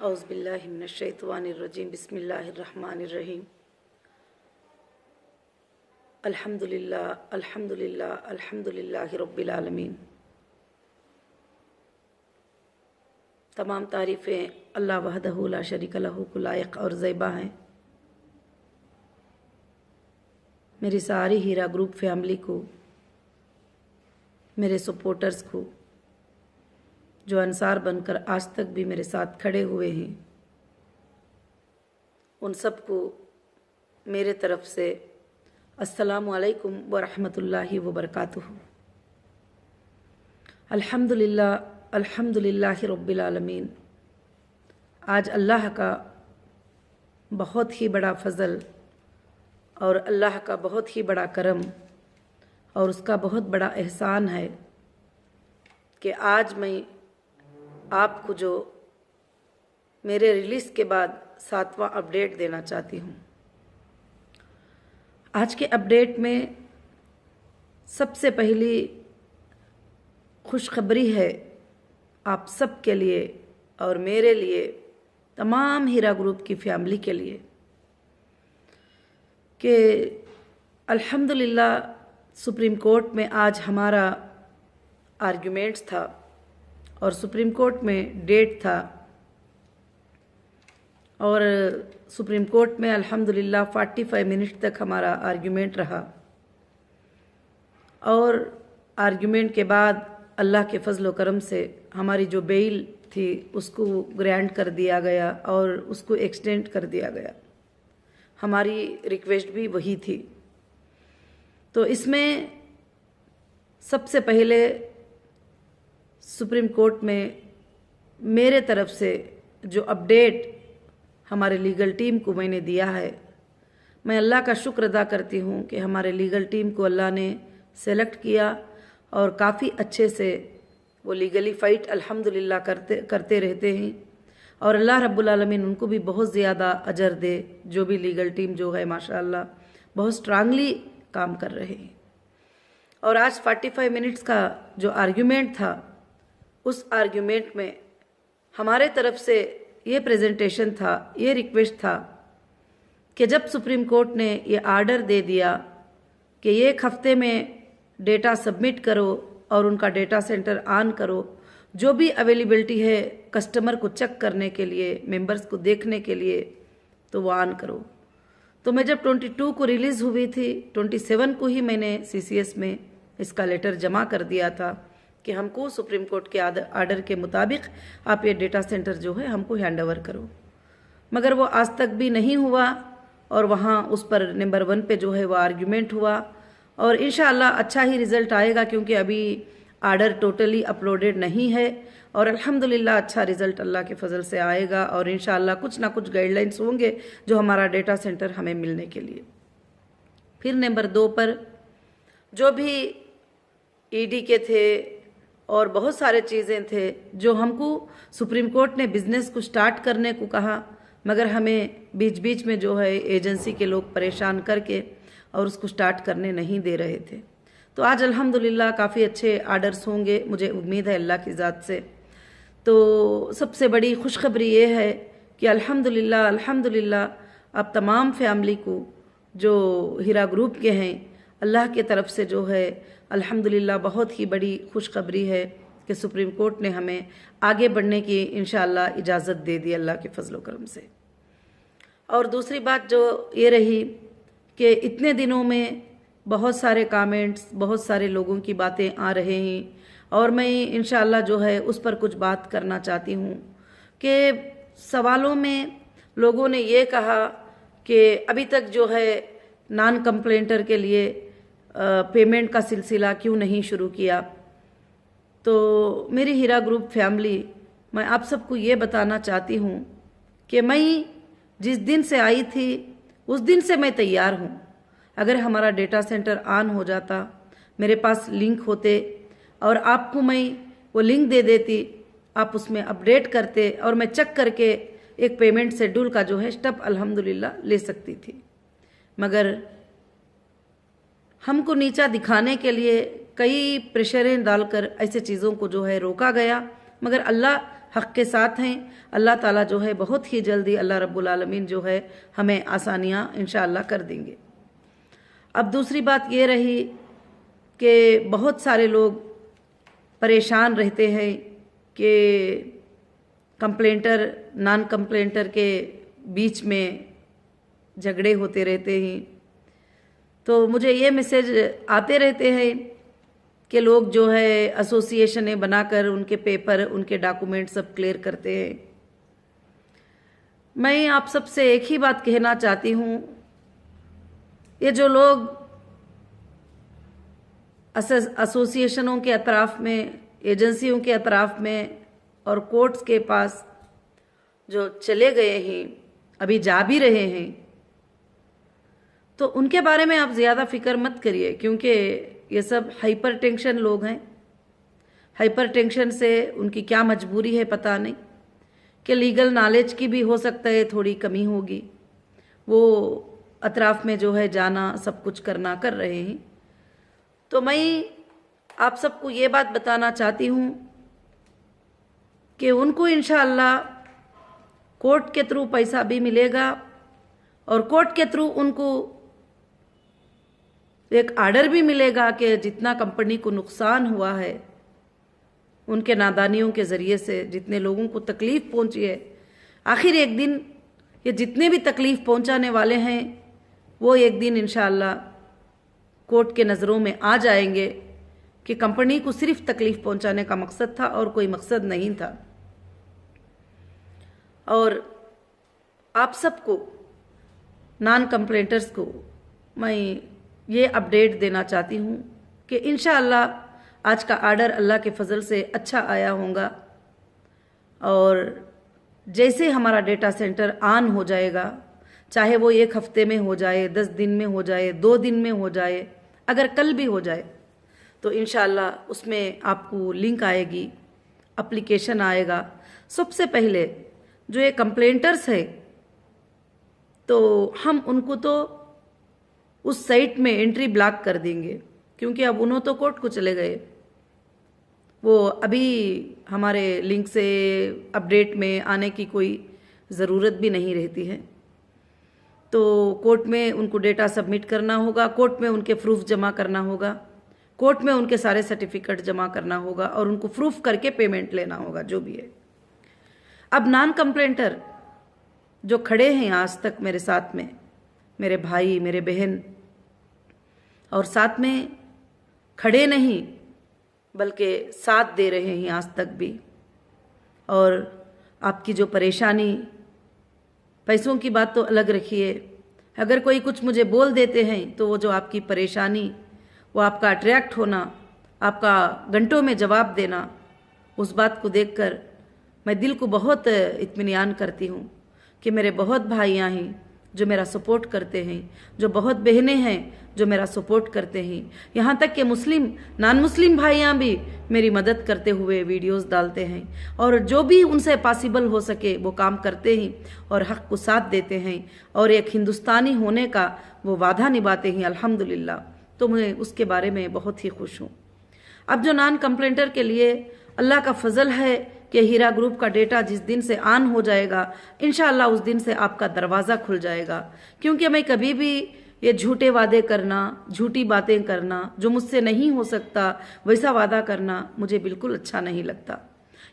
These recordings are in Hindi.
औज़ुबिल्लाहि मिनश्शैतानिर्रजीम बिस्मिल्लाहिर्रहमानिर्रहीम। अल्हम्दुलिल्लाह अल्हम्दुलिल्लाह अल्हम्दुलिल्लाहि रब्बिल आलमीन। तमाम तारीफ़ें अल्लाह वहदहू ला शरीक लहू को लायक और ज़ैबा हैं। मेरी सारी हीरा ग्रुप फैमिली को, मेरे सपोर्टर्स को, जो अंसार बनकर आज तक भी मेरे साथ खड़े हुए हैं, उन सबको मेरे तरफ से अस्सलामु अलैकुम व रहमतुल्लाहि व बरकातुहू। अल्हम्दुलिल्लाह अल्हम्दुलिल्लाहि रब्बिल आलमीन। आज अल्लाह का बहुत ही बड़ा फजल और अल्लाह का बहुत ही बड़ा करम और उसका बहुत बड़ा एहसान है कि आज मैं आपको जो मेरे रिलीज़ के बाद 7वां अपडेट देना चाहती हूँ। आज के अपडेट में सबसे पहली खुशखबरी है आप सब के लिए और मेरे लिए, तमाम हीरा ग्रुप की फैमिली के लिए, कि अल्हम्दुलिल्लाह सुप्रीम कोर्ट में आज हमारा आर्ग्यूमेंट्स था और सुप्रीम कोर्ट में डेट था और सुप्रीम कोर्ट में अल्हम्दुलिल्लाह 45 मिनट तक हमारा आर्ग्यूमेंट रहा और आर्ग्यूमेंट के बाद अल्लाह के फजल व करम से हमारी जो बेल थी उसको ग्रांट कर दिया गया और उसको एक्सटेंड कर दिया गया। हमारी रिक्वेस्ट भी वही थी। तो इसमें सबसे पहले सुप्रीम कोर्ट में मेरे तरफ से जो अपडेट हमारे लीगल टीम को मैंने दिया है, मैं अल्लाह का शुक्र अदा करती हूँ कि हमारे लीगल टीम को अल्लाह ने सेलेक्ट किया और काफ़ी अच्छे से वो लीगली फ़ाइट अल्हम्दुलिल्लाह करते रहते हैं और अल्लाह रब्बुल आलमीन उनको भी बहुत ज़्यादा अजर दे। जो भी लीगल टीम जो है माशाअल्लाह बहुत स्ट्रांगली काम कर रहे हैं। और आज 45 मिनट्स का जो आर्ग्यूमेंट था, उस आर्ग्यूमेंट में हमारे तरफ से ये प्रेजेंटेशन था, ये रिक्वेस्ट था कि जब सुप्रीम कोर्ट ने ये आर्डर दे दिया कि एक हफ्ते में डेटा सबमिट करो और उनका डेटा सेंटर ऑन करो, जो भी अवेलेबिलिटी है कस्टमर को चेक करने के लिए, मेंबर्स को देखने के लिए, तो वो ऑन करो। तो मैं जब 22 को रिलीज़ हुई थी, 27 को ही मैंने सीसीएस में इसका लेटर जमा कर दिया था कि हमको सुप्रीम कोर्ट के आर्डर के मुताबिक आप ये डेटा सेंटर जो है हमको हैंड ओवर करो। मगर वो आज तक भी नहीं हुआ और वहाँ उस पर नंबर 1 पे जो है वो आर्ग्यूमेंट हुआ और इंशाअल्लाह अच्छा ही रिज़ल्ट आएगा, क्योंकि अभी आर्डर टोटली अपलोडेड नहीं है और अल्हम्दुलिल्लाह अच्छा रिज़ल्ट अल्लाह के फजल से आएगा और इंशाअल्लाह कुछ ना कुछ गाइडलाइंस होंगे जो हमारा डेटा सेंटर हमें मिलने के लिए। फिर नंबर 2 पर जो भी ईडी के थे और बहुत सारे चीज़ें थे जो हमको सुप्रीम कोर्ट ने बिज़नेस को स्टार्ट करने को कहा, मगर हमें बीच बीच में जो है एजेंसी के लोग परेशान करके और उसको स्टार्ट करने नहीं दे रहे थे। तो आज अल्हम्दुलिल्लाह काफ़ी अच्छे आर्डर्स होंगे, मुझे उम्मीद है अल्लाह की ज़ात से। तो सबसे बड़ी खुशखबरी ये है कि अल्हम्दुलिल्लाह अल्हम्दुलिल्लाह अब तमाम फैमिली को जो हीरा ग्रुप के हैं, अल्लाह के तरफ से जो है अल्हम्दुलिल्लाह बहुत ही बड़ी खुशखबरी है कि सुप्रीम कोर्ट ने हमें आगे बढ़ने की इंशाअल्लाह इजाज़त दे दी अल्लाह के फजल व करम से। और दूसरी बात जो ये रही कि इतने दिनों में बहुत सारे कमेंट्स, बहुत सारे लोगों की बातें आ रहे हैं और मैं इंशाअल्लाह जो है उस पर कुछ बात करना चाहती हूँ कि सवालों में लोगों ने ये कहा कि अभी तक जो है नॉन कंप्लेंटर के लिए पेमेंट का सिलसिला क्यों नहीं शुरू किया। तो मेरी हीरा ग्रुप फैमिली, मैं आप सबको ये बताना चाहती हूँ कि मैं जिस दिन से आई थी उस दिन से मैं तैयार हूँ। अगर हमारा डेटा सेंटर ऑन हो जाता, मेरे पास लिंक होते और आपको मैं वो लिंक दे देती, आप उसमें अपडेट करते और मैं चेक करके एक पेमेंट शेड्यूल का जो है स्टेप अल्हम्दुलिल्लाह ले सकती थी। मगर हमको नीचा दिखाने के लिए कई प्रेशरें डालकर ऐसे चीज़ों को जो है रोका गया। मगर अल्लाह हक़ के साथ हैं। अल्लाह ताला जो है बहुत ही जल्दी अल्लाह रब्बुल आलमीन जो है हमें आसानियाँ इंशाअल्लाह कर देंगे। अब दूसरी बात ये रही कि बहुत सारे लोग परेशान रहते हैं कि कंप्लेंटर नॉन कंप्लेंटर के बीच में झगड़े होते रहते हैं। तो मुझे ये मैसेज आते रहते हैं कि लोग जो है एसोसिएशनें बनाकर उनके पेपर उनके डॉक्यूमेंट सब क्लियर करते हैं। मैं आप सबसे एक ही बात कहना चाहती हूँ, ये जो लोग एसोसिएशनों के अतराफ में, एजेंसियों के अतराफ में और कोर्ट्स के पास जो चले गए हैं, अभी जा भी रहे हैं, तो उनके बारे में आप ज़्यादा फिक्र मत करिए, क्योंकि ये सब हाइपर टेंशन लोग हैं। हाइपर टेंशन से उनकी क्या मजबूरी है पता नहीं, कि लीगल नॉलेज की भी हो सकता है थोड़ी कमी होगी। वो अतराफ में जो है जाना सब कुछ करना कर रहे हैं। तो मैं आप सबको ये बात बताना चाहती हूँ कि उनको इंशाअल्लाह कोर्ट के थ्रू पैसा भी मिलेगा और कोर्ट के थ्रू उनको एक आर्डर भी मिलेगा कि जितना कंपनी को नुकसान हुआ है उनके नादानियों के ज़रिए से, जितने लोगों को तकलीफ़ पहुंची है, आखिर एक दिन ये जितने भी तकलीफ़ पहुंचाने वाले हैं वो एक दिन इंशाअल्लाह कोर्ट के नज़रों में आ जाएंगे कि कंपनी को सिर्फ तकलीफ़ पहुंचाने का मकसद था और कोई मकसद नहीं था। और आप सबको नॉन कंप्लेंटर्स को मैं ये अपडेट देना चाहती हूँ कि इंशाअल्लाह आज का आर्डर अल्लाह के फजल से अच्छा आया होगा और जैसे हमारा डेटा सेंटर ऑन हो जाएगा, चाहे वो 1 हफ्ते में हो जाए, 10 दिन में हो जाए, 2 दिन में हो जाए, अगर कल भी हो जाए, तो इंशाअल्लाह उसमें आपको लिंक आएगी, एप्लीकेशन आएगा। सबसे पहले जो ये कंप्लेंटर्स है तो हम उनको तो उस साइट में एंट्री ब्लॉक कर देंगे, क्योंकि अब उन्होंने तो कोर्ट को चले गए, वो अभी हमारे लिंक से अपडेट में आने की कोई ज़रूरत भी नहीं रहती है। तो कोर्ट में उनको डेटा सबमिट करना होगा, कोर्ट में उनके प्रूफ जमा करना होगा, कोर्ट में उनके सारे सर्टिफिकेट जमा करना होगा और उनको प्रूफ करके पेमेंट लेना होगा, जो भी है। अब नॉन कंप्लेंटर जो खड़े हैं आज तक मेरे साथ में, मेरे भाई, मेरे बहन, और साथ में खड़े नहीं बल्कि साथ दे रहे हैं आज तक भी, और आपकी जो परेशानी, पैसों की बात तो अलग रखिए, अगर कोई कुछ मुझे बोल देते हैं तो वो जो आपकी परेशानी, वो आपका अट्रैक्ट होना, आपका घंटों में जवाब देना, उस बात को देखकर मैं दिल को बहुत इत्मीनान करती हूँ कि मेरे बहुत भाइयाँ हैं जो मेरा सपोर्ट करते हैं, जो बहुत बहनें हैं जो मेरा सपोर्ट करते हैं, यहाँ तक कि मुस्लिम नॉन मुस्लिम भाइयाँ भी मेरी मदद करते हुए वीडियोस डालते हैं, और जो भी उनसे पॉसिबल हो सके वो काम करते हैं और हक़ को साथ देते हैं और एक हिंदुस्तानी होने का वो वादा निभाते हैं, अल्हम्दुलिल्लाह। तो मैं उसके बारे में बहुत ही खुश हूँ। अब जो नॉन कंप्लेंटर के लिए अल्लाह का फजल है कि हीरा ग्रुप का डेटा जिस दिन से ऑन हो जाएगा, इंशाअल्लाह उस दिन से आपका दरवाज़ा खुल जाएगा, क्योंकि मैं कभी भी ये झूठे वादे करना, झूठी बातें करना, जो मुझसे नहीं हो सकता वैसा वादा करना मुझे बिल्कुल अच्छा नहीं लगता,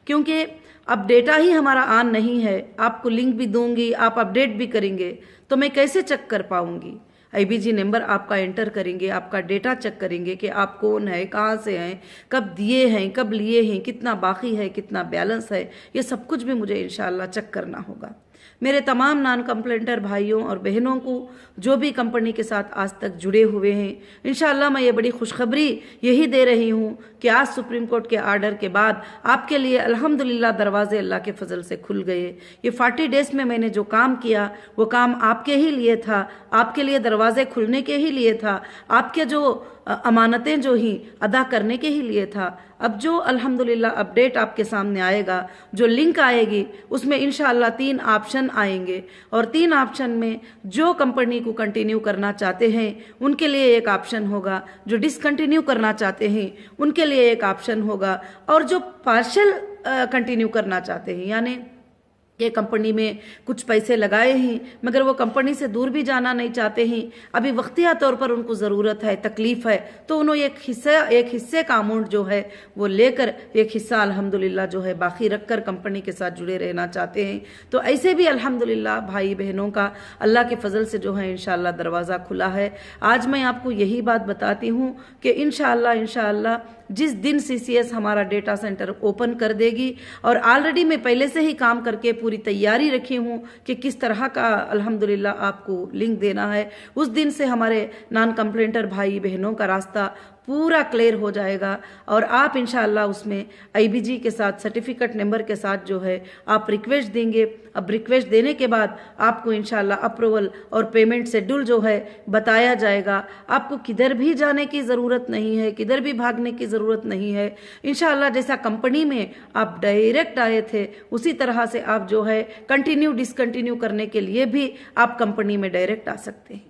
क्योंकि अब डेटा ही हमारा ऑन नहीं है। आपको लिंक भी दूंगी, आप अपडेट भी करेंगे, तो मैं कैसे चेक कर पाऊंगी? IBG नंबर आपका एंटर करेंगे, आपका डेटा चेक करेंगे कि आप कौन है, कहाँ से हैं, कब दिए हैं, कब लिए हैं, कितना बाकी है, कितना बैलेंस है, ये सब कुछ भी मुझे इंशाअल्लाह चेक करना होगा। मेरे तमाम नॉन कंप्लेंटर भाइयों और बहनों को जो भी कंपनी के साथ आज तक जुड़े हुए हैं, इंशाअल्लाह मैं ये बड़ी खुशखबरी यही दे रही हूँ कि आज सुप्रीम कोर्ट के आर्डर के बाद आपके लिए अल्हम्दुलिल्लाह दरवाजे अल्लाह के फजल से खुल गए। ये 40 डेज में मैंने जो काम किया वो काम आपके ही लिए था, आपके लिए दरवाजे खुलने के ही लिए था, आपके जो अमानतें जो ही अदा करने के ही लिए था। अब जो अल्हम्दुलिल्लाह अपडेट आपके सामने आएगा, जो लिंक आएगी, उसमें इंशाअल्लाह 3 ऑप्शन आएंगे, और 3 ऑप्शन में जो कंपनी को कंटिन्यू करना चाहते हैं उनके लिए एक ऑप्शन होगा, जो डिसकंटिन्यू करना चाहते हैं उनके लिए एक ऑप्शन होगा, और जो पार्शल कंटिन्यू करना चाहते हैं, यानी ये कंपनी में कुछ पैसे लगाए हैं मगर वो कंपनी से दूर भी जाना नहीं चाहते हैं, अभी वक्तिया तौर पर उनको ज़रूरत है, तकलीफ़ है, तो उन्होंने एक हिस्से का अमाउंट जो है वो लेकर एक हिस्सा अल्हम्दुलिल्लाह जो है बाकी रखकर कंपनी के साथ जुड़े रहना चाहते हैं। तो ऐसे भी अल्हम्दुलिल्लाह भाई बहनों का अल्लाह के फजल से जो है इंशाअल्लाह दरवाज़ा खुला है। आज मैं आपको यही बात बताती हूँ कि इंशाअल्लाह जिस दिन CCS हमारा डेटा सेंटर ओपन कर देगी, और ऑलरेडी मैं पहले से ही काम करके पूरी तैयारी रखी हूँ कि किस तरह का अल्हम्दुलिल्लाह आपको लिंक देना है, उस दिन से हमारे नॉन कंप्लेंटर भाई बहनों का रास्ता पूरा क्लियर हो जाएगा और आप इंशाअल्लाह उसमें IBG के साथ सर्टिफिकेट नंबर के साथ जो है आप रिक्वेस्ट देंगे। अब रिक्वेस्ट देने के बाद आपको इंशाअल्लाह अप्रूवल और पेमेंट शेड्यूल जो है बताया जाएगा। आपको किधर भी जाने की ज़रूरत नहीं है, किधर भी भागने की ज़रूरत नहीं है। इंशाअल्लाह जैसा कंपनी में आप डायरेक्ट आए थे उसी तरह से आप जो है कंटिन्यू डिसकंटिन्यू करने के लिए भी आप कंपनी में डायरेक्ट आ सकते हैं।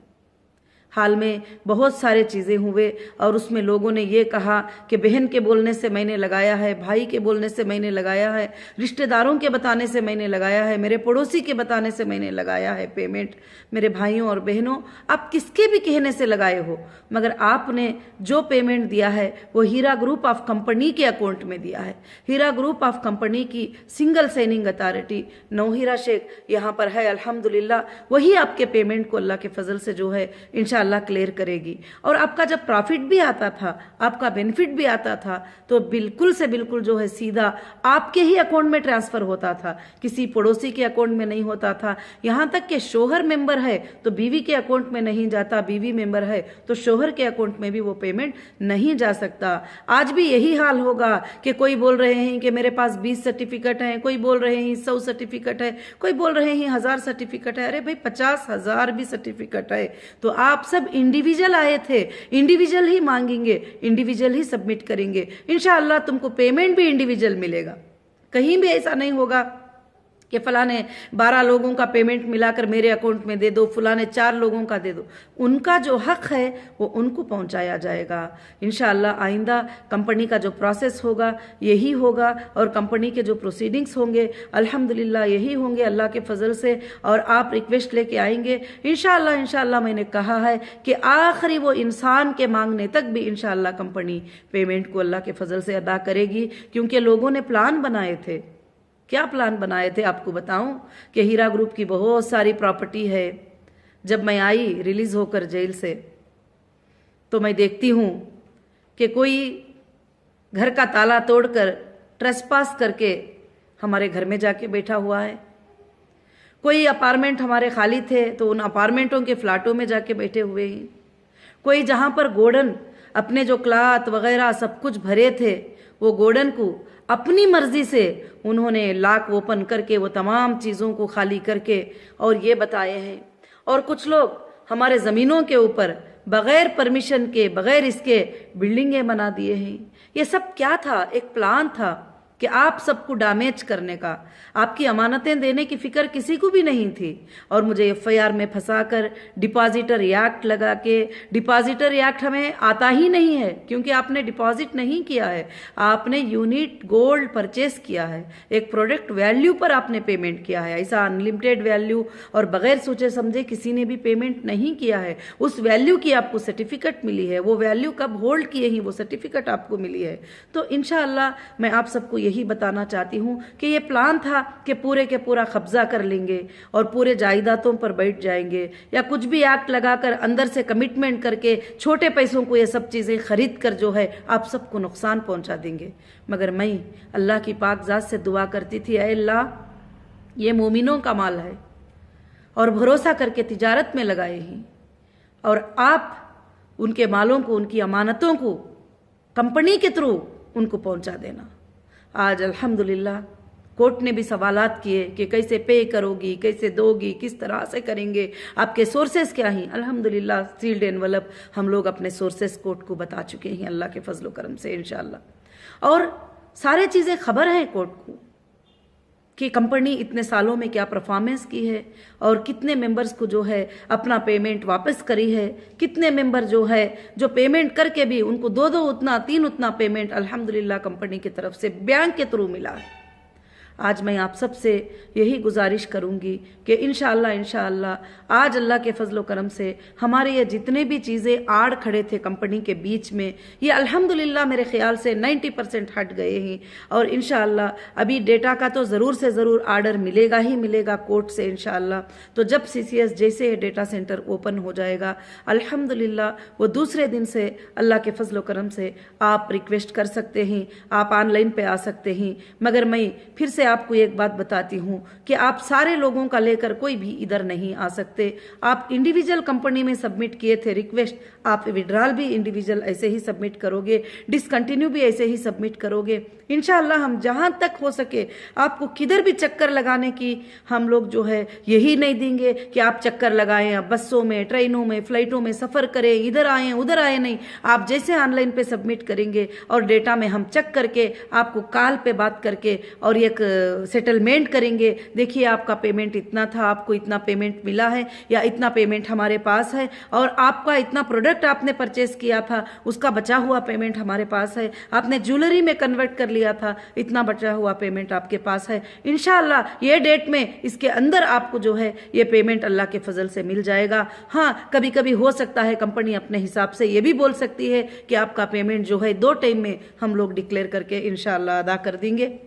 हाल में बहुत सारे चीज़ें हुए और उसमें लोगों ने ये कहा कि बहन के बोलने से मैंने लगाया है, भाई के बोलने से मैंने लगाया है, रिश्तेदारों के बताने से मैंने लगाया है, मेरे पड़ोसी के बताने से मैंने लगाया है पेमेंट। मेरे भाइयों और बहनों, आप किसके भी कहने से लगाए हो, मगर आपने जो पेमेंट दिया है वो हीरा ग्रुप ऑफ कंपनी के अकाउंट में दिया है। हीरा ग्रुप ऑफ कंपनी की सिंगल साइनिंग अथॉरिटी नौहीरा शेख यहाँ पर है अल्हम्दुलिल्लाह, वही आपके पेमेंट को अल्लाह के फजल से जो है इंशाअल्लाह क्लियर करेगी। और आपका जब प्रॉफिट भी आता था, आपका बेनिफिट भी आता था, तो बिल्कुल से बिल्कुल जो है सीधा आपके ही अकाउंट में ट्रांसफर होता था, किसी पड़ोसी के अकाउंट में नहीं होता था। यहाँ तक कि शोहर मेंबर है तो बीवी के अकाउंट में नहीं जाता, बीवी मेंबर है तो शोहर के अकाउंट में भी वो पेमेंट नहीं जा सकता। आज भी यही हाल होगा कि कोई बोल रहे हैं कि मेरे पास 20 सर्टिफिकेट हैं, कोई बोल रहे हैं 100 सर्टिफिकेट है, कोई बोल रहे हैं 1000 सर्टिफिकेट है। अरे भाई 50,000 भी सर्टिफिकेट है तो आप सब इंडिविजुअल आए थे, इंडिविजुअल ही मांगेंगे, इंडिविजुअल ही सबमिट करेंगे, इंशाअल्लाह तुमको पेमेंट भी इंडिविजुअल मिलेगा। कहीं भी ऐसा नहीं होगा कि फलाने 12 लोगों का पेमेंट मिलाकर मेरे अकाउंट में दे दो, फलाने 4 लोगों का दे दो। उनका जो हक है वो उनको पहुंचाया जाएगा। इंशाअल्लाह आइंदा कंपनी का जो प्रोसेस होगा यही होगा और कंपनी के जो प्रोसीडिंग्स होंगे अल्हम्दुलिल्लाह यही होंगे अल्लाह के फजल से। और आप रिक्वेस्ट लेके आएंगे इंशाअल्लाह मैंने कहा है कि आखिरी वो इंसान के मांगने तक भी इंशाअल्लाह कंपनी पेमेंट को अल्लाह के फजल से अदा करेगी, क्योंकि लोगों ने प्लान बनाए थे। क्या प्लान बनाए थे आपको बताऊं कि हीरा ग्रुप की बहुत सारी प्रॉपर्टी है। जब मैं आई रिलीज होकर जेल से तो मैं देखती हूं कि कोई घर का ताला तोड़कर ट्रेसपास करके हमारे घर में जाके बैठा हुआ है। कोई अपार्टमेंट हमारे खाली थे तो उन अपार्टमेंटों के फ्लैटों में जाके बैठे हुए हैं। कोई जहां पर गोडन अपने जो क्लाथ वगैरह सब कुछ भरे थे वो गोडन को अपनी मर्जी से उन्होंने लॉक ओपन करके वो तमाम चीज़ों को खाली करके और ये बताए हैं। और कुछ लोग हमारे ज़मीनों के ऊपर बगैर परमिशन के बगैर इसके बिल्डिंगें बना दिए हैं। ये सब क्या था? एक प्लान था कि आप सबको डैमेज करने का, आपकी अमानतें देने की फिक्र किसी को भी नहीं थी। और मुझे FIR में फंसाकर डिपॉजिटर एक्ट लगा के, डिपॉजिटर एक्ट हमें आता ही नहीं है क्योंकि आपने डिपॉजिट नहीं किया है, आपने यूनिट गोल्ड परचेस किया है, एक प्रोडक्ट वैल्यू पर आपने पेमेंट किया है। ऐसा अनलिमिटेड वैल्यू और बगैर सोचे समझे किसी ने भी पेमेंट नहीं किया है। उस वैल्यू की आपको सर्टिफिकेट मिली है, वो वैल्यू कब होल्ड किए ही वो सर्टिफिकेट आपको मिली है। तो इंशाअल्लाह मैं आप सबको यही बताना चाहती हूं कि ये प्लान था कि पूरे के पूरा कब्जा कर लेंगे और पूरे जायदादों पर बैठ जाएंगे, या कुछ भी एक्ट लगाकर अंदर से कमिटमेंट करके छोटे पैसों को ये सब चीजें खरीद कर जो है आप सबको नुकसान पहुंचा देंगे। मगर मैं अल्लाह की पाक जात से दुआ करती थी, ऐ अल्लाह ये मोमिनों का माल है और भरोसा करके तिजारत में लगाए हैं, और आप उनके मालों को, उनकी अमानतों को कंपनी के थ्रू उनको पहुंचा देना। आज अल्हम्दुलिल्लाह कोर्ट ने भी सवालात किए कि कैसे पे करोगी, कैसे दोगी, किस तरह से करेंगे, आपके सोर्सेस क्या हैं। अल्हम्दुलिल्लाह सील्ड एनवलप हम लोग अपने सोर्सेस कोर्ट को बता चुके हैं अल्लाह के फजल करम से इंशाअल्लाह। और सारे चीज़ें खबर हैं कोर्ट को कि कंपनी इतने सालों में क्या परफॉर्मेंस की है और कितने मेंबर्स को जो है अपना पेमेंट वापस करी है, कितने मेंबर जो है जो पेमेंट करके भी उनको 2 उतना 3 उतना पेमेंट अल्हम्दुलिल्लाह कंपनी की तरफ से बैंक के थ्रू मिला है। आज मैं आप सबसे यही गुजारिश करूंगी कि इंशाअल्लाह आज अल्लाह के फजलो करम से हमारे ये जितने भी चीज़ें आड़ खड़े थे कंपनी के बीच में, ये अल्हम्दुलिल्लाह मेरे ख्याल से 90% हट गए हैं। और इंशाअल्लाह अभी डेटा का तो ज़रूर से ज़रूर आर्डर मिलेगा ही मिलेगा कोर्ट से इंशाअल्लाह। तो जब CCS जैसे डेटा सेंटर ओपन हो जाएगा अल्हम्दुलिल्लाह, वो दूसरे दिन से अल्लाह के फजलो करम से आप रिक्वेस्ट कर सकते हैं, आप ऑनलाइन पे आ सकते हैं। मगर मैं फिर से आपको एक बात बताती हूँ कि आप सारे लोगों का लेकर कोई भी इधर नहीं आ सकते। आप इंडिविजुअल कंपनी में सबमिट किए थे रिक्वेस्ट, आप विड्रॉल भी इंडिविजुअल ऐसे ही सबमिट करोगे, डिसकंटिन्यू भी ऐसे ही सबमिट करोगे। इंशाअल्लाह हम जहां तक हो सके आपको किधर भी चक्कर लगाने की हम लोग जो है यही नहीं देंगे कि आप चक्कर लगाएं, आप बसों में, ट्रेनों में, फ्लाइटों में सफर करें, इधर आए उधर आए नहीं। आप जैसे ऑनलाइन पे सबमिट करेंगे और डेटा में हम चेक करके आपको कॉल पे बात करके और एक सेटलमेंट करेंगे, देखिए आपका पेमेंट इतना था, आपको इतना पेमेंट मिला है या इतना पेमेंट हमारे पास है, और आपका इतना प्रोडक्ट आपने परचेस किया था उसका बचा हुआ पेमेंट हमारे पास है, आपने ज्वेलरी में कन्वर्ट कर लिया था इतना बचा हुआ पेमेंट आपके पास है। इंशाअल्लाह ये डेट में इसके अंदर आपको जो है ये पेमेंट अल्लाह के फजल से मिल जाएगा। हाँ, कभी कभी हो सकता है कंपनी अपने हिसाब से ये भी बोल सकती है कि आपका पेमेंट जो है 2 टाइम में हम लोग डिक्लेयर करके इंशाअल्लाह अदा कर देंगे।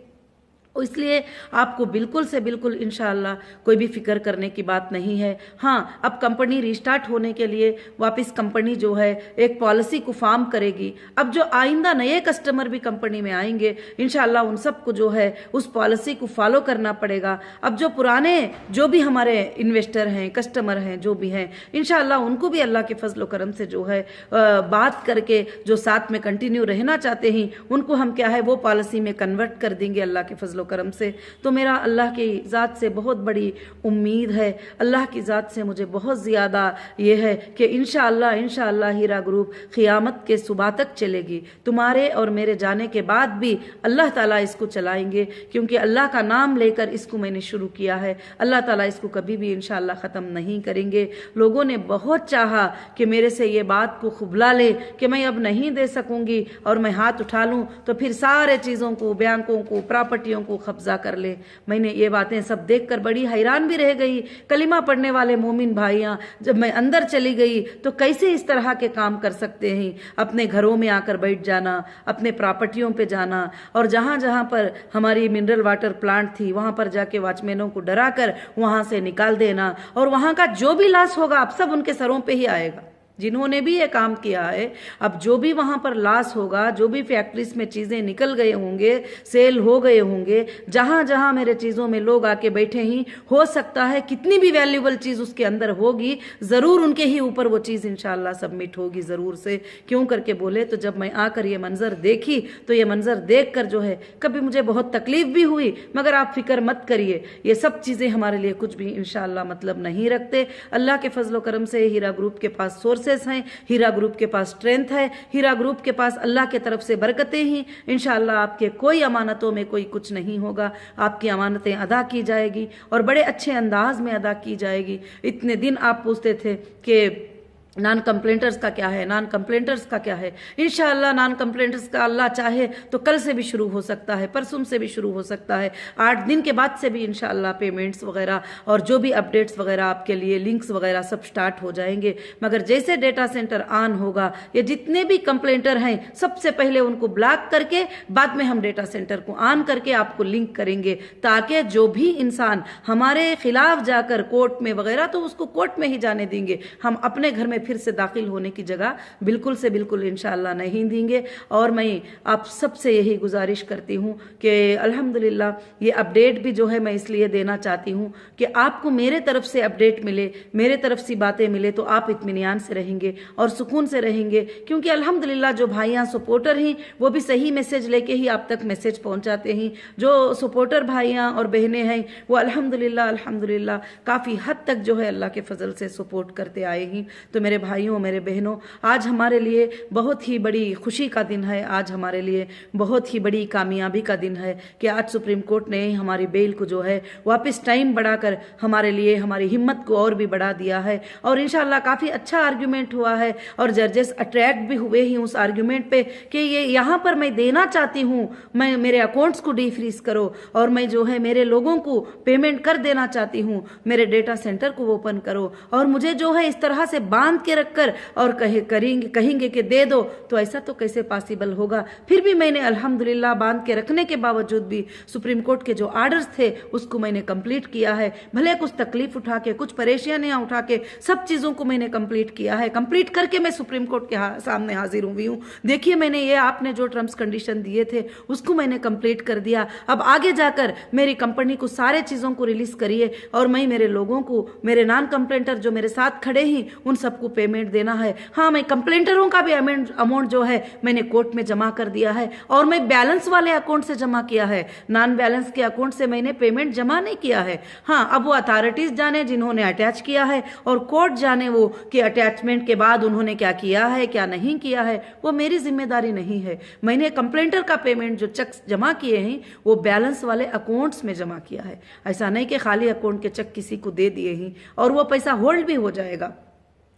इसलिए आपको बिल्कुल से बिल्कुल इंशाअल्लाह कोई भी फिक्र करने की बात नहीं है। हाँ, अब कंपनी रिस्टार्ट होने के लिए वापस कंपनी जो है एक पॉलिसी को फॉर्म करेगी। अब जो आइंदा नए कस्टमर भी कंपनी में आएंगे इंशाअल्लाह उन सबको जो है उस पॉलिसी को फॉलो करना पड़ेगा। अब जो पुराने जो भी हमारे इन्वेस्टर हैं, कस्टमर हैं, जो भी हैं, इंशाअल्लाह उनको भी अल्लाह के फजल करम से जो है बात करके जो साथ में कंटिन्यू रहना चाहते हैं उनको हम क्या है वो पॉलिसी में कन्वर्ट कर देंगे अल्लाह के फजल करम से। तो मेरा अल्लाह की ज़ात से बहुत बड़ी उम्मीद है, अल्लाह की ज़ात से मुझे बहुत ज़्यादा ये है कि इंशाअल्लाह हीरा ग्रुप क़ियामत के सुबह तक चलेगी। तुम्हारे और मेरे जाने के बाद भी अल्लाह ताला इसको चलाएंगे, क्योंकि अल्लाह का नाम लेकर इसको मैंने शुरू किया है। अल्लाह ताला इसको कभी भी इंशाअल्लाह ख़त्म नहीं करेंगे। लोगों ने बहुत चाहा कि मेरे से ये बात को खुबला ले कि मैं अब नहीं दे सकूंगी और मैं हाथ उठा लूँ तो फिर सारे चीज़ों को, बैंकों को, प्रॉपर्टियों को कब्जा कर ले। मैंने ये बातें सब देखकर बड़ी हैरान भी रह गई। कलिमा पढ़ने वाले मोमिन भाइयां, जब मैं अंदर चली गई तो कैसे इस तरह के काम कर सकते हैं? अपने घरों में आकर बैठ जाना, अपने प्रॉपर्टियों पे जाना, और जहां जहां पर हमारी मिनरल वाटर प्लांट थी वहां पर जाके वॉचमैनों को डरा कर वहां से निकाल देना, और वहां का जो भी लॉस होगा अब सब उनके सरों पे ही आएगा। जिन्होंने भी ये काम किया है, अब जो भी वहां पर लॉस होगा, जो भी फैक्ट्रीज में चीजें निकल गए होंगे, सेल हो गए होंगे, जहां जहां मेरे चीजों में लोग आके बैठे ही, हो सकता है कितनी भी वैल्यूएबल चीज उसके अंदर होगी, जरूर उनके ही ऊपर वो चीज इंशाअल्लाह सबमिट होगी जरूर से। क्यों करके बोले तो जब मैं आकर ये मंजर देखी तो ये मंजर देख कर जो है कभी मुझे बहुत तकलीफ भी हुई, मगर आप फिक्र मत करिए, ये सब चीजें हमारे लिए कुछ भी इंशाअल्लाह मतलब नहीं रखते। अल्लाह के फजलो करम से हीरा ग्रुप के पास सोर्सेस हैं, हीरा ग्रुप के पास स्ट्रेंथ है, हीरा ग्रुप के पास अल्लाह के तरफ से बरकतें ही। इंशाअल्लाह आपके कोई अमानतों में कोई कुछ नहीं होगा, आपकी अमानतें अदा की जाएगी और बड़े अच्छे अंदाज में अदा की जाएगी। इतने दिन आप पूछते थे कि नॉन कंप्लेंटर्स का क्या है, नॉन कंप्लेंटर्स का क्या है। इंशाअल्लाह नॉन कंप्लेंटर्स का अल्लाह चाहे तो कल से भी शुरू हो सकता है, परसों से भी शुरू हो सकता है, 8 दिन के बाद से भी इंशाअल्लाह पेमेंट्स वगैरह और जो भी अपडेट्स वगैरह आपके लिए लिंक्स वगैरह सब स्टार्ट हो जाएंगे। मगर जैसे डेटा सेंटर ऑन होगा, ये जितने भी कंप्लेंटर हैं सबसे पहले उनको ब्लॉक करके बाद में हम डेटा सेंटर को ऑन करके आपको लिंक करेंगे, ताकि जो भी इंसान हमारे खिलाफ जाकर कोर्ट में वगैरह, तो उसको कोर्ट में ही जाने देंगे, हम अपने घर में फिर से दाखिल होने की जगह बिल्कुल से बिल्कुल इंशाअल्लाह नहीं देंगे। और मैं आप सबसे यही गुजारिश करती हूँ कि अल्हम्दुलिल्लाह ये अपडेट भी जो है मैं इसलिए देना चाहती हूँ कि आपको मेरे तरफ से अपडेट मिले, मेरे तरफ से बातें मिले, तो आप इत्मीनान से रहेंगे और सुकून से रहेंगे। क्योंकि अल्हम्दुलिल्लाह जो भाइयाँ सपोर्टर हैं वो भी सही मैसेज लेके ही आप तक मैसेज पहुँचाते हैं। जो सपोर्टर भाइयाँ और बहनें हैं वो अल्हम्दुलिल्लाह काफ़ी हद तक जो है अल्लाह के फजल से सपोर्ट करते आए हैं। तो मेरे मेरे भाइयों, मेरे बहनों, आज हमारे लिए बहुत ही बड़ी खुशी का दिन है, आज हमारे लिए बहुत ही बड़ी कामयाबी का दिन है कि आज सुप्रीम कोर्ट ने हमारी बेल को जो है वापस टाइम बढ़ाकर हमारे लिए हमारी हिम्मत को और भी बढ़ा दिया है। और इंशाल्लाह काफ़ी अच्छा आर्ग्यूमेंट हुआ है और जजेस अट्रैक्ट भी हुए ही उस आर्ग्यूमेंट पे कि ये यहाँ पर मैं देना चाहती हूँ, मैं मेरे अकाउंट्स को डीफ्रीज करो और मैं जो है मेरे लोगों को पेमेंट कर देना चाहती हूँ, मेरे डेटा सेंटर को ओपन करो। और मुझे जो है इस तरह से बांध के रखकर और कहेंगे कि दे दो, तो ऐसा तो कैसे पॉसिबल होगा। फिर भी मैंने अल्हम्दुलिल्लाह बांध के रखने के बावजूद भी सुप्रीम कोर्ट के जो आर्डर्स थे उसको मैंने कंप्लीट किया है। भले कुछ तकलीफ उठा के, कुछ परेशानियां उठा के, सब चीजों को मैंने कंप्लीट किया है। कंप्लीट करके मैं सुप्रीम कोर्ट के सामने हाजिर हुई हूँ। देखिए, मैंने ये आपने जो टर्म्स कंडीशन दिए थे उसको मैंने कंप्लीट कर दिया। अब आगे जाकर मेरी कंपनी को सारे चीजों को रिलीज करिए और मैं मेरे लोगों को, मेरे नॉन कंप्लेंटर जो मेरे साथ खड़े हैं, उन सबको पेमेंट देना है। हाँ, मैं कंप्लेंटरों का भी अमाउंट जो है मैंने कोर्ट में जमा कर दिया है और मैं बैलेंस वाले अकाउंट से जमा किया है, नॉन बैलेंस के अकाउंट से मैंने पेमेंट जमा नहीं किया है। हाँ, अब वो अथॉरिटीज जाने जिन्होंने अटैच किया है और कोर्ट जाने वो कि अटैचमेंट के बाद उन्होंने क्या किया है क्या नहीं किया है, वो मेरी जिम्मेदारी नहीं है। मैंने कंप्लेंटर का पेमेंट जो चेक जमा किए हैं वो बैलेंस वाले अकाउंट्स में जमा किया है। ऐसा नहीं कि खाली अकाउंट के चेक किसी को दे दिए हैं और वो पैसा होल्ड भी हो जाएगा,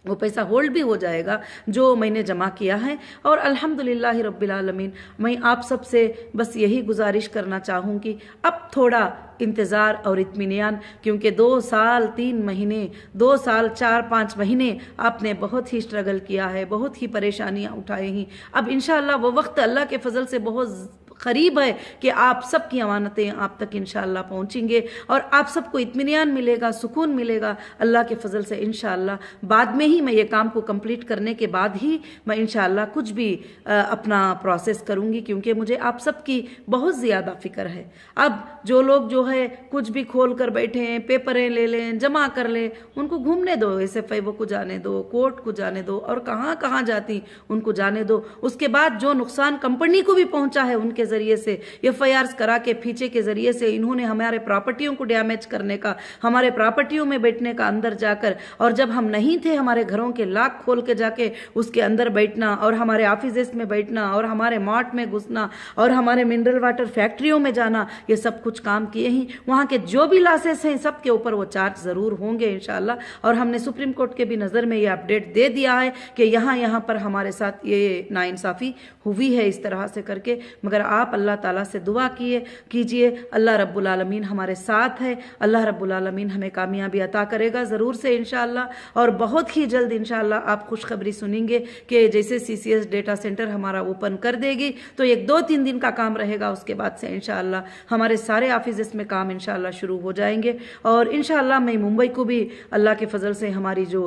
वो पैसा होल्ड भी हो जाएगा जो मैंने जमा किया है। और अल्हम्दुलिल्लाह रब्बिल आलमीन, मैं आप सबसे बस यही गुजारिश करना चाहूँगी, अब थोड़ा इंतज़ार और इत्मीनान, क्योंकि 2 साल 3 महीने, 2 साल 4-5 महीने आपने बहुत ही स्ट्रगल किया है, बहुत ही परेशानियाँ उठाई हैं। अब इंशाअल्लाह वो वक्त अल्लाह के फजल से बहुत करीब है कि आप सबकी अमानतें आप तक इंशाअल्लाह पहुंचेंगे और आप सबको इत्मीनान मिलेगा, सुकून मिलेगा अल्लाह के फजल से इंशाअल्लाह। बाद में ही मैं ये काम को कंप्लीट करने के बाद ही मैं इंशाअल्लाह कुछ भी अपना प्रोसेस करूंगी, क्योंकि मुझे आप सबकी बहुत ज़्यादा फिक्र है। अब जो लोग जो है कुछ भी खोल कर बैठे हैं, पेपरें ले लें, जमा कर लें, उनको घूमने दो, SFIO को जाने दो, कोर्ट को जाने दो और कहाँ कहाँ जाती उनको जाने दो। उसके बाद जो नुकसान कंपनी को भी पहुंचा है उनके जरिए से, FIRs करा के फीचे के जरिए से इन्होंने हमारे प्रॉपर्टियों को डैमेज करने का, हमारे प्रॉपर्टियों में बैठने का अंदर जाकर, और जब हम नहीं थे हमारे घरों के लॉक खोल के जाके उसके अंदर बैठना और हमारे ऑफिस में बैठना और हमारे मार्ट में घुसना और हमारे मिनरल वाटर फैक्ट्रियों में जाना, ये सब कुछ काम किए ही। वहाँ के जो भी लॉसेस हैं सबके ऊपर वो चार्ज ज़रूर होंगे इंशाल्लाह। और हमने सुप्रीम कोर्ट के भी नज़र में ये अपडेट दे दिया है कि यहाँ पर हमारे साथ ये नाइंसाफ़ी हुई है इस तरह से करके। मगर आप अल्लाह ताला से दुआ कीजिए, अल्लाह रब्बुल आलमीन हमारे साथ है, अल्लाह रब्बुल आलमीन हमें कामयाबी अता करेगा ज़रूर से इंशाअल्लाह। और बहुत ही जल्द इंशाअल्लाह आप खुशखबरी सुनेंगे कि जैसे CCS डेटा सेंटर हमारा ओपन कर देगी तो 1-2-3 दिन का काम रहेगा, उसके बाद से इंशाअल्लाह हमारे सारे ऑफिस में काम इंशाअल्लाह शुरू हो जाएंगे। और इंशाअल्लाह मैं मुंबई को भी अल्लाह के फजल से हमारी जो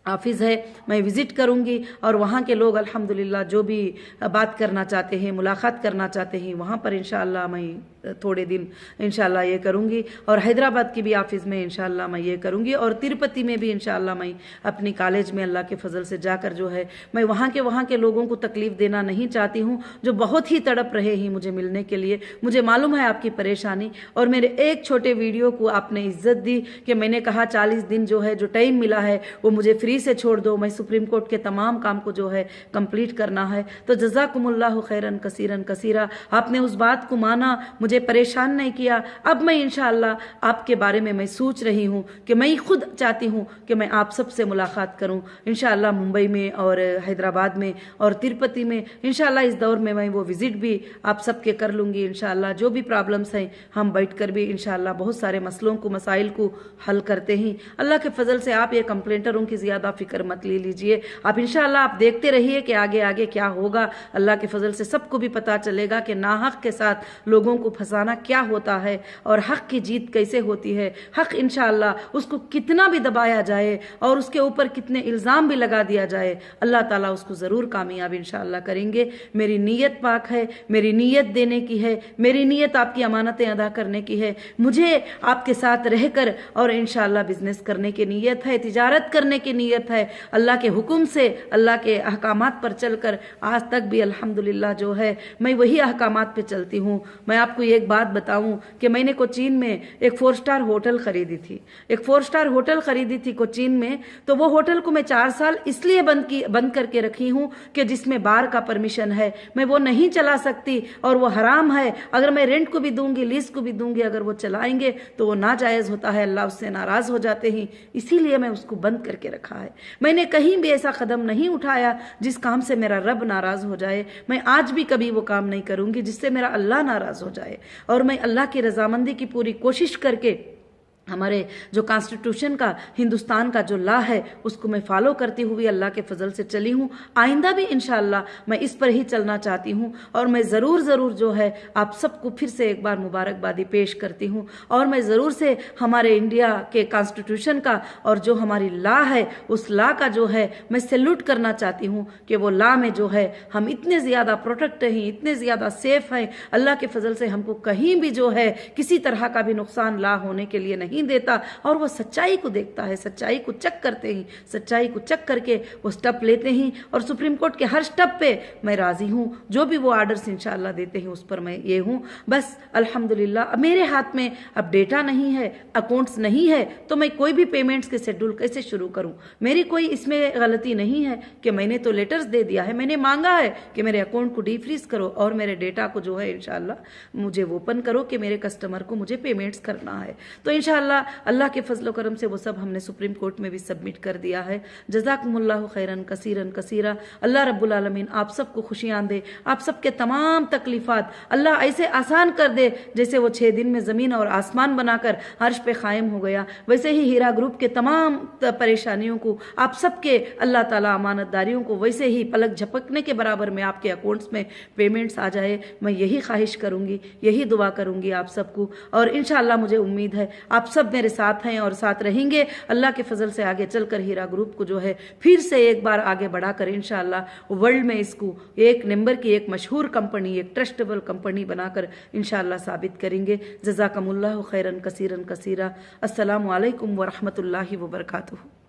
ऑफिस है मैं विज़िट करूंगी और वहाँ के लोग अल्हम्दुलिल्लाह जो भी बात करना चाहते हैं, मुलाकात करना चाहते हैं, वहाँ पर इंशाअल्लाह मैं थोड़े दिन इंशाअल्लाह ये करूंगी। और हैदराबाद की भी ऑफिस में इंशाअल्लाह मैं ये करूंगी और तिरुपति में भी इंशाअल्लाह मैं अपनी कॉलेज में अल्लाह के फजल से जाकर जो है मैं वहाँ के लोगों को तकलीफ़ देना नहीं चाहती हूँ, जो बहुत ही तड़प रहे हैं मुझे मिलने के लिए। मुझे मालूम है आपकी परेशानी, और मेरे एक छोटे वीडियो को आपने इज्जत दी कि मैंने कहा 40 दिन जो है जो टाइम मिला है वो मुझे फ्री से छोड़ दो, मैं सुप्रीम कोर्ट के तमाम काम को जो है कंप्लीट करना है। तो जज़ाकुमुल्लाहु खैरन कसीरन कसीरा, आपने उस बात को माना, मुझे परेशान नहीं किया। अब मैं इंशाअल्लाह आपके बारे में मैं सोच रही हूँ कि मैं खुद चाहती हूँ कि मैं आप सबसे मुलाकात करूँ इंशाअल्लाह, मुंबई में और हैदराबाद में और तिरुपति में इंशाअल्लाह। इस दौर में मैं वो विज़िट भी आप सबके कर लूँगी इंशाअल्लाह। जो भी प्रॉब्लम्स हैं हम बैठ कर भी इंशाअल्लाह बहुत सारे मसलों को, मसाइल को हल करते हैं अल्लाह के फजल से। आप ये कंप्लेंटरों की ज़्यादा फिक्र मत ले लीजिए, आप इंशाअल्लाह आप देखते रहिए कि आगे आगे क्या होगा। अल्लाह के फजल से सबको भी पता चलेगा कि नाहक के साथ लोगों को फंसाना क्या होता है और हक की जीत कैसे होती है। हक इंशाअल्लाह उसको कितना भी दबाया जाए और उसके ऊपर कितने इल्ज़ाम भी लगा दिया जाए, अल्लाह ताला उसको ज़रूर कामयाब इंशाअल्लाह करेंगे। मेरी नीयत पाक है, मेरी नीयत देने की है, मेरी नीयत आपकी अमानतें अदा करने की है। मुझे आपके साथ रहकर और इंशाअल्लाह बिजनेस करने की नीयत है, तिजारत करने की नीयत है। अल्लाह के हुक्म से, अल्लाह के अहकामात पर चलकर आज तक भी अल्हम्दुलिल्लाह जो है मैं वही अहकामात पे चलती हूँ। मैं आपको एक बात बताऊं कि मैंने कोचीन में एक 4 स्टार होटल खरीदी थी, एक 4 स्टार होटल खरीदी थी कोचीन में। तो वो होटल को मैं 4 साल इसलिए बंद करके रखी हूं कि जिसमें बार का परमिशन है, मैं वो नहीं चला सकती और वो हराम है। अगर मैं रेंट को भी दूंगी, लीज को भी दूंगी, अगर वो चलाएंगे तो वो नाजायज होता है, अल्लाह उससे नाराज हो जाते हैं। इसीलिए मैं उसको बंद करके रखा है। मैंने कहीं भी ऐसा कदम नहीं उठाया जिस काम से मेरा रब नाराज हो जाए। मैं आज भी कभी वो काम नहीं करूंगी जिससे मेरा अल्लाह नाराज हो जाए। और मैं अल्लाह की रजामंदी की पूरी कोशिश करके हमारे जो कॉन्स्टिट्यूशन का, हिंदुस्तान का जो लॉ है, उसको मैं फॉलो करती हुई अल्लाह के फजल से चली हूँ। आइंदा भी इंशाअल्लाह मैं इस पर ही चलना चाहती हूँ। और मैं ज़रूर जो है आप सबको फिर से एक बार मुबारकबादी पेश करती हूँ। और मैं ज़रूर से हमारे इंडिया के कॉन्स्टिट्यूशन का और जो हमारी लॉ है, उस लॉ का जो है मैं सैल्यूट करना चाहती हूँ कि वो लॉ में जो है हम इतने ज़्यादा प्रोटेक्ट हैं, इतने ज़्यादा सेफ हैं। अल्लाह के फजल से हमको कहीं भी जो है किसी तरह का भी नुकसान लॉ होने के लिए नहीं देता। और वो सच्चाई को देखता है, सच्चाई को चेक करते ही, सच्चाई को चेक करके वो स्टेप लेते हैं। और सुप्रीम कोर्ट के हर स्टेप पे मैं राजी हूँ। जो भी वो आर्डर्स इंशाअल्लाह देते हैं उस पर मैं ये हूँ। बस अल्हम्दुलिल्लाह मेरे हाथ में अब डेटा नहीं है, अकाउंट्स नहीं है, तो मैं कोई भी पेमेंट्स के शेड्यूल कैसे शुरू करूँ? मेरी कोई इसमें गलती नहीं है कि मैंने तो लेटर्स दे दिया है, मैंने मांगा है कि मेरे अकाउंट को डीफ्रीज करो और मेरे डेटा को जो है इंशाअल्लाह मुझे ओपन करो कि मेरे कस्टमर को मुझे पेमेंट्स करना है। तो इंशाअल्लाह अल्लाह के फजल करम से वो सब हमने सुप्रीम कोर्ट में भी सबमिट कर दिया है। जज़ाकुमुल्लाहु खैरन कसीरन कसीरा। अल्लाह रब्बुल आलमीन आप सबको खुशियां दे, आप सबके तमाम तकलीफात अल्लाह ऐसे आसान कर दे जैसे वो 6 दिन में ज़मीन और आसमान बनाकर अर्श पे कायम हो गया। वैसे ही हीरा ग्रुप के तमाम परेशानियों को, आप सबके अल्लाह ताला अमानतदारियों को वैसे ही पलक झपकने के बराबर में आपके अकाउंट्स में पेमेंट्स आ जाए। मैं यही ख्वाहिश करूंगी, यही दुआ करूंगी आप सबको। और इंशाअल्लाह मुझे उम्मीद है आप सब मेरे साथ हैं और साथ रहेंगे। अल्लाह के फजल से आगे चलकर हीरा ग्रुप को जो है फिर से एक बार आगे बढ़ाकर इंशाअल्लाह वर्ल्ड में इसको एक नंबर की, एक मशहूर कंपनी, एक ट्रस्टेबल कंपनी बनाकर इंशाअल्लाह साबित करेंगे। जज़ाकमुल्लाहु खैरन कसीरन कसीरा। अस्सलामु अलैकुम व रहमतुल्लाहि व बरकातुहू।